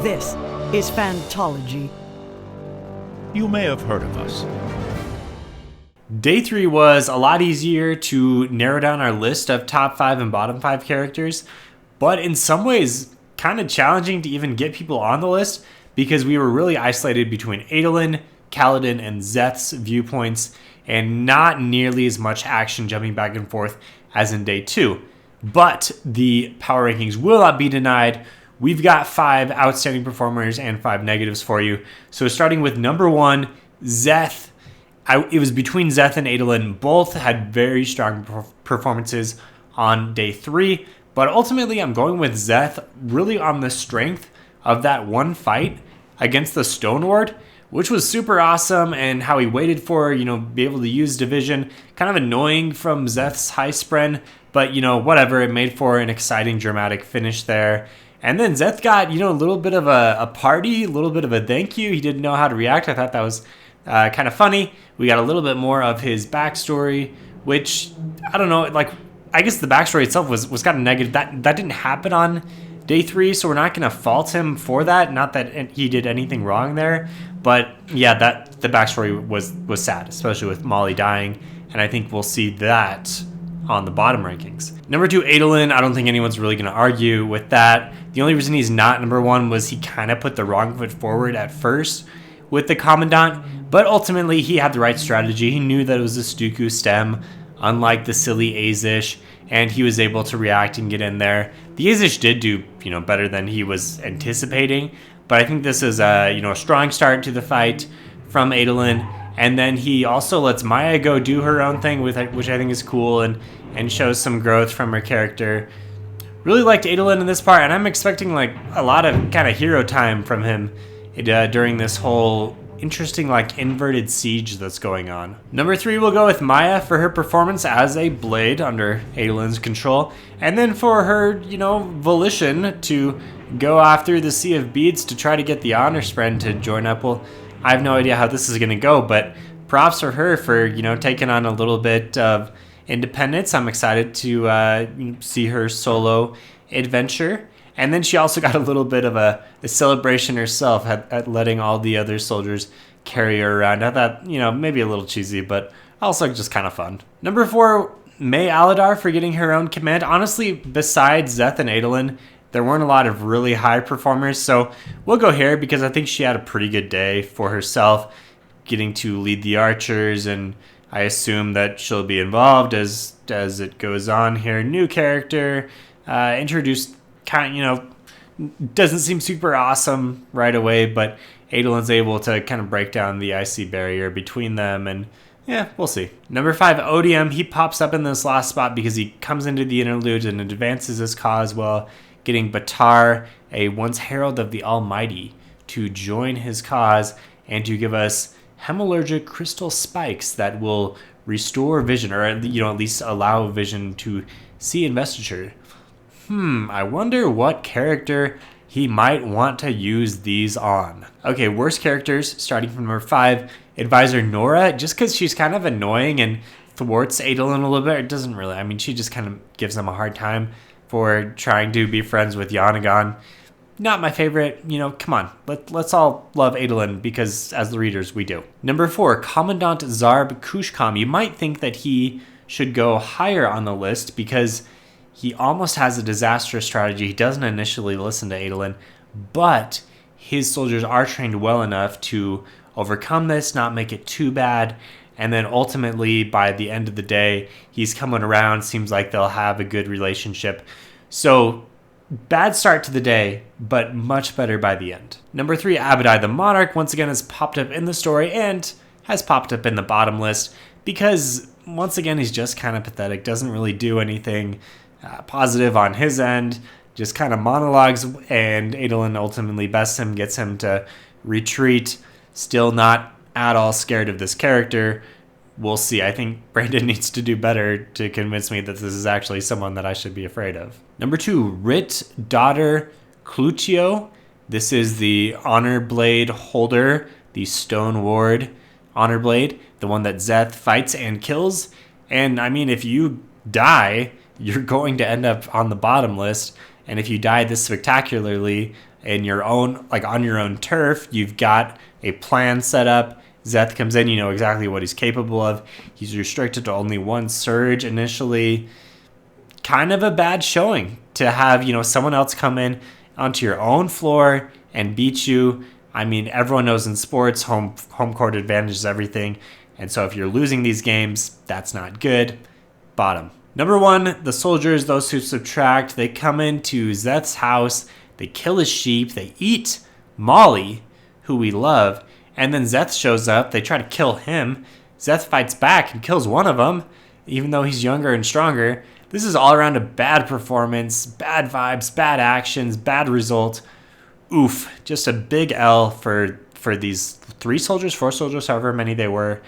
This is Fantology. You may have heard of us. Day 3 was a lot easier to narrow down our list of top 5 and bottom 5 characters, but in some ways kind of challenging to even get people on the list because we were really isolated between Adolin, Kaladin, and Szeth's viewpoints and not nearly as much action jumping back and forth as in Day 2. But the power rankings will not be denied. We've got 5 outstanding performers and 5 negatives for you. So starting with number 1, Szeth. It was between Szeth and Adolin. Both had very strong performances on Day 3. But ultimately, I'm going with Szeth really on the strength of that one fight against the Stone Ward, which was super awesome, and how he waited for, be able to use Division. Kind of annoying from Szeth's high spren, but, whatever. It made for an exciting, dramatic finish there. And then Szeth got, a little bit of a party, a little bit of a thank you. He didn't know how to react. I thought that was kind of funny. We got a little bit more of his backstory, which, I don't know, I guess the backstory itself was kind of negative. That didn't happen on Day 3, so we're not going to fault him for that. Not that he did anything wrong there. But, yeah, the backstory was sad, especially with Molly dying. And I think we'll see that on the bottom rankings. Number 2, Adolin. I don't think anyone's really going to argue with that. The only reason he's not number 1 was he kind of put the wrong foot forward at first with the Commandant, but ultimately he had the right strategy. He knew that it was a Stuku stem, unlike the silly Azish, and he was able to react and get in there. The Azish did do, better than he was anticipating, but I think this is a strong start to the fight from Adolin. And then he also lets Maya go do her own thing, which I think is cool and shows some growth from her character. Really liked Adolin in this part, and I'm expecting a lot of kind of hero time from him during this whole interesting inverted siege that's going on. Number 3, we'll go with Maya for her performance as a blade under Adolin's control, and then for her volition to go after the Sea of Beads to try to get the honor spren to join up. Well, I have no idea how this is going to go, but props for her for, taking on a little bit of independence. I'm excited to see her solo adventure. And then she also got a little bit of a celebration herself at letting all the other soldiers carry her around. I thought, maybe a little cheesy, but also just kind of fun. Number 4, May Aladar for getting her own command. Honestly, besides Szeth and Adolin, there weren't a lot of really high performers, so we'll go here because I think she had a pretty good day for herself, getting to lead the archers, and I assume that she'll be involved as it goes on here. New character, introduced doesn't seem super awesome right away, but Adolin's able to kind of break down the icy barrier between them, and yeah, we'll see. Number 5, Odium. He pops up in this last spot because he comes into the interlude and advances his cause while getting Batar, a once herald of the Almighty, to join his cause and to give us hemalurgic crystal spikes that will restore vision, or at least allow vision to see investiture. I wonder what character he might want to use these on. Okay, worst characters, starting from number 5, Advisor Nora, just because she's kind of annoying and thwarts Adolin a little bit. It doesn't really, she just kind of gives them a hard time for trying to be friends with Yanagon. Not my favorite, come on. Let's all love Adolin because as the readers, we do. Number 4, Commandant Zarb Kushkam. You might think that he should go higher on the list because he almost has a disastrous strategy. He doesn't initially listen to Adolin, but his soldiers are trained well enough to overcome this, not make it too bad, and then ultimately, by the end of the day, he's coming around. Seems like they'll have a good relationship. So, bad start to the day, but much better by the end. Number 3, Abadai the Monarch, once again has popped up in the story and has popped up in the bottom list because, once again, he's just kind of pathetic. Doesn't really do anything positive on his end. Just kind of monologues, and Adolin ultimately bests him, gets him to retreat. Still not at all scared of this character. We'll see. I think Brandon needs to do better to convince me that this is actually someone that I should be afraid of. Number 2, Rit Daughter Clucio. This is the Honor Blade holder, the Stone Ward Honor Blade, the one that Szeth fights and kills. And if you die, you're going to end up on the bottom list. And if you die this spectacularly in your own, like on your own turf, you've got a plan set up. Szeth comes in, you know exactly what he's capable of. He's restricted to only one surge initially. Kind of a bad showing to have, you know, someone else come in onto your own floor and beat you. I mean, everyone knows in sports, home court advantage is everything. And so if you're losing these games, that's not good. Bottom. Number 1, the soldiers, those who subtract, they come into Szeth's house, they kill his sheep, they eat Molly, who we love, and then Szeth shows up, they try to kill him. Szeth fights back and kills one of them, even though he's younger and stronger. This is all around a bad performance, bad vibes, bad actions, bad result. Oof, just a big L for these 3 soldiers, 4 soldiers, however many they were.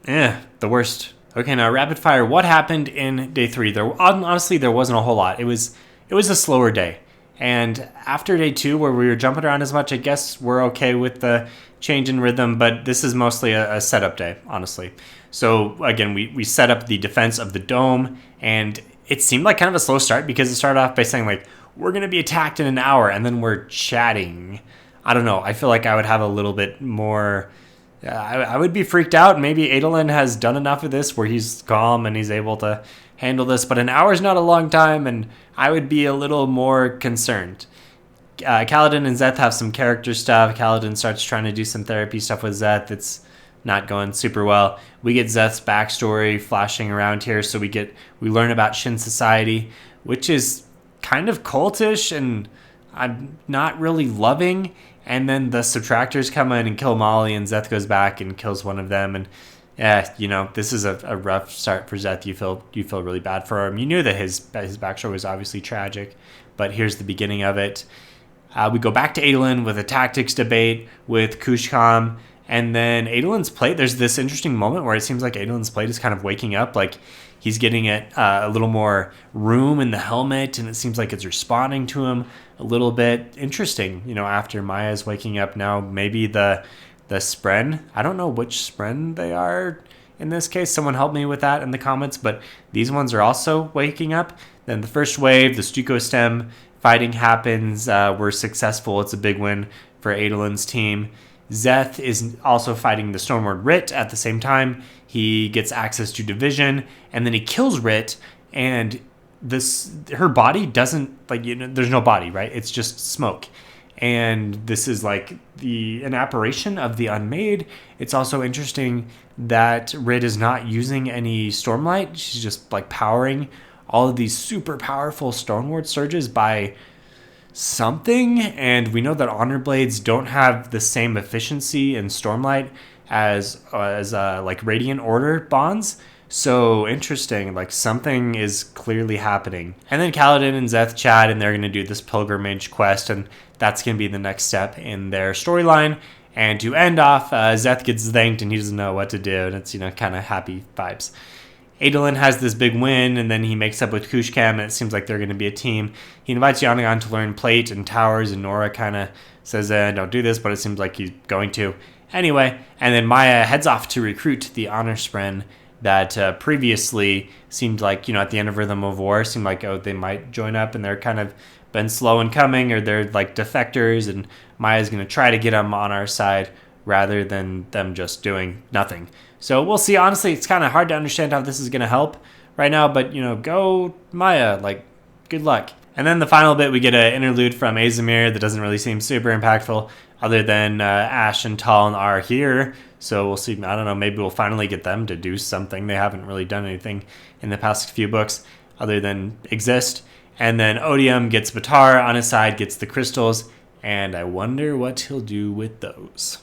The worst. Okay, now rapid fire. What happened in day 3? Honestly, there wasn't a whole lot. It was a slower day. And after day 2, where we were jumping around as much, I guess we're okay with the change in rhythm, but this is mostly a setup day, honestly. So again, we set up the defense of the dome, and it seemed like kind of a slow start because it started off by saying like, we're going to be attacked in an hour, and then we're chatting. I don't know. I feel like I would have a little bit more... I would be freaked out. Maybe Adolin has done enough of this where he's calm and he's able to handle this, but an hour is not a long time, and I would be a little more concerned. Kaladin and Szeth have some character stuff. Kaladin starts trying to do some therapy stuff with Szeth. It's not going super well. We get Szeth's backstory flashing around here, so we learn about Shin Society, which is kind of cultish and I'm not really loving. And then the subtractors come in and kill Molly, and Szeth goes back and kills one of them. And this is a rough start for Szeth. You feel really bad for him. You knew that his backstory was obviously tragic, but here's the beginning of it. We go back to Adolin with a tactics debate with Kushkam, and then Adolin's plate. There's this interesting moment where it seems like Adolin's plate is kind of waking up, like he's getting it a little more room in the helmet, and it seems like it's responding to him a little bit. Interesting, after Maya's waking up now, maybe the Spren. I don't know which Spren they are in this case. Someone help me with that in the comments, but these ones are also waking up. Then the first wave, the Stuko stem fighting happens. We're successful. It's a big win for Adolin's team. Szeth is also fighting the Stormward Rit at the same time. He gets access to Division, and then he kills Rit, and her body doesn't, there's no body, right? It's just smoke. And this is an apparition of the Unmade. It's also interesting that Rit is not using any Stormlight. She's just powering all of these super powerful Stormward surges by something. And we know that Honor Blades don't have the same efficiency in Stormlight as Radiant Order bonds. So interesting, something is clearly happening. And then Kaladin and Szeth chat, and they're going to do this pilgrimage quest, and that's going to be the next step in their storyline. And to end off, Szeth gets thanked, and he doesn't know what to do, and it's, kind of happy vibes. Adolin has this big win, and then he makes up with Kushkam, and it seems like they're going to be a team. He invites Yanagan to learn plate and towers, and Nora kind of says, don't do this, but it seems like he's going to. Anyway, and then Maya heads off to recruit the Honor Spren that previously seemed like, at the end of Rhythm of War, seemed like, they might join up, and they're kind of been slow in coming, or they're defectors, and Maya's going to try to get them on our side rather than them just doing nothing. So we'll see. Honestly, it's kind of hard to understand how this is going to help right now, but, go Maya, good luck. And then the final bit, we get an interlude from Azamir that doesn't really seem super impactful, other than Ash and Talon are here. So we'll see. I don't know. Maybe we'll finally get them to do something. They haven't really done anything in the past few books other than exist. And then Odium gets Batar on his side, gets the crystals, and I wonder what he'll do with those.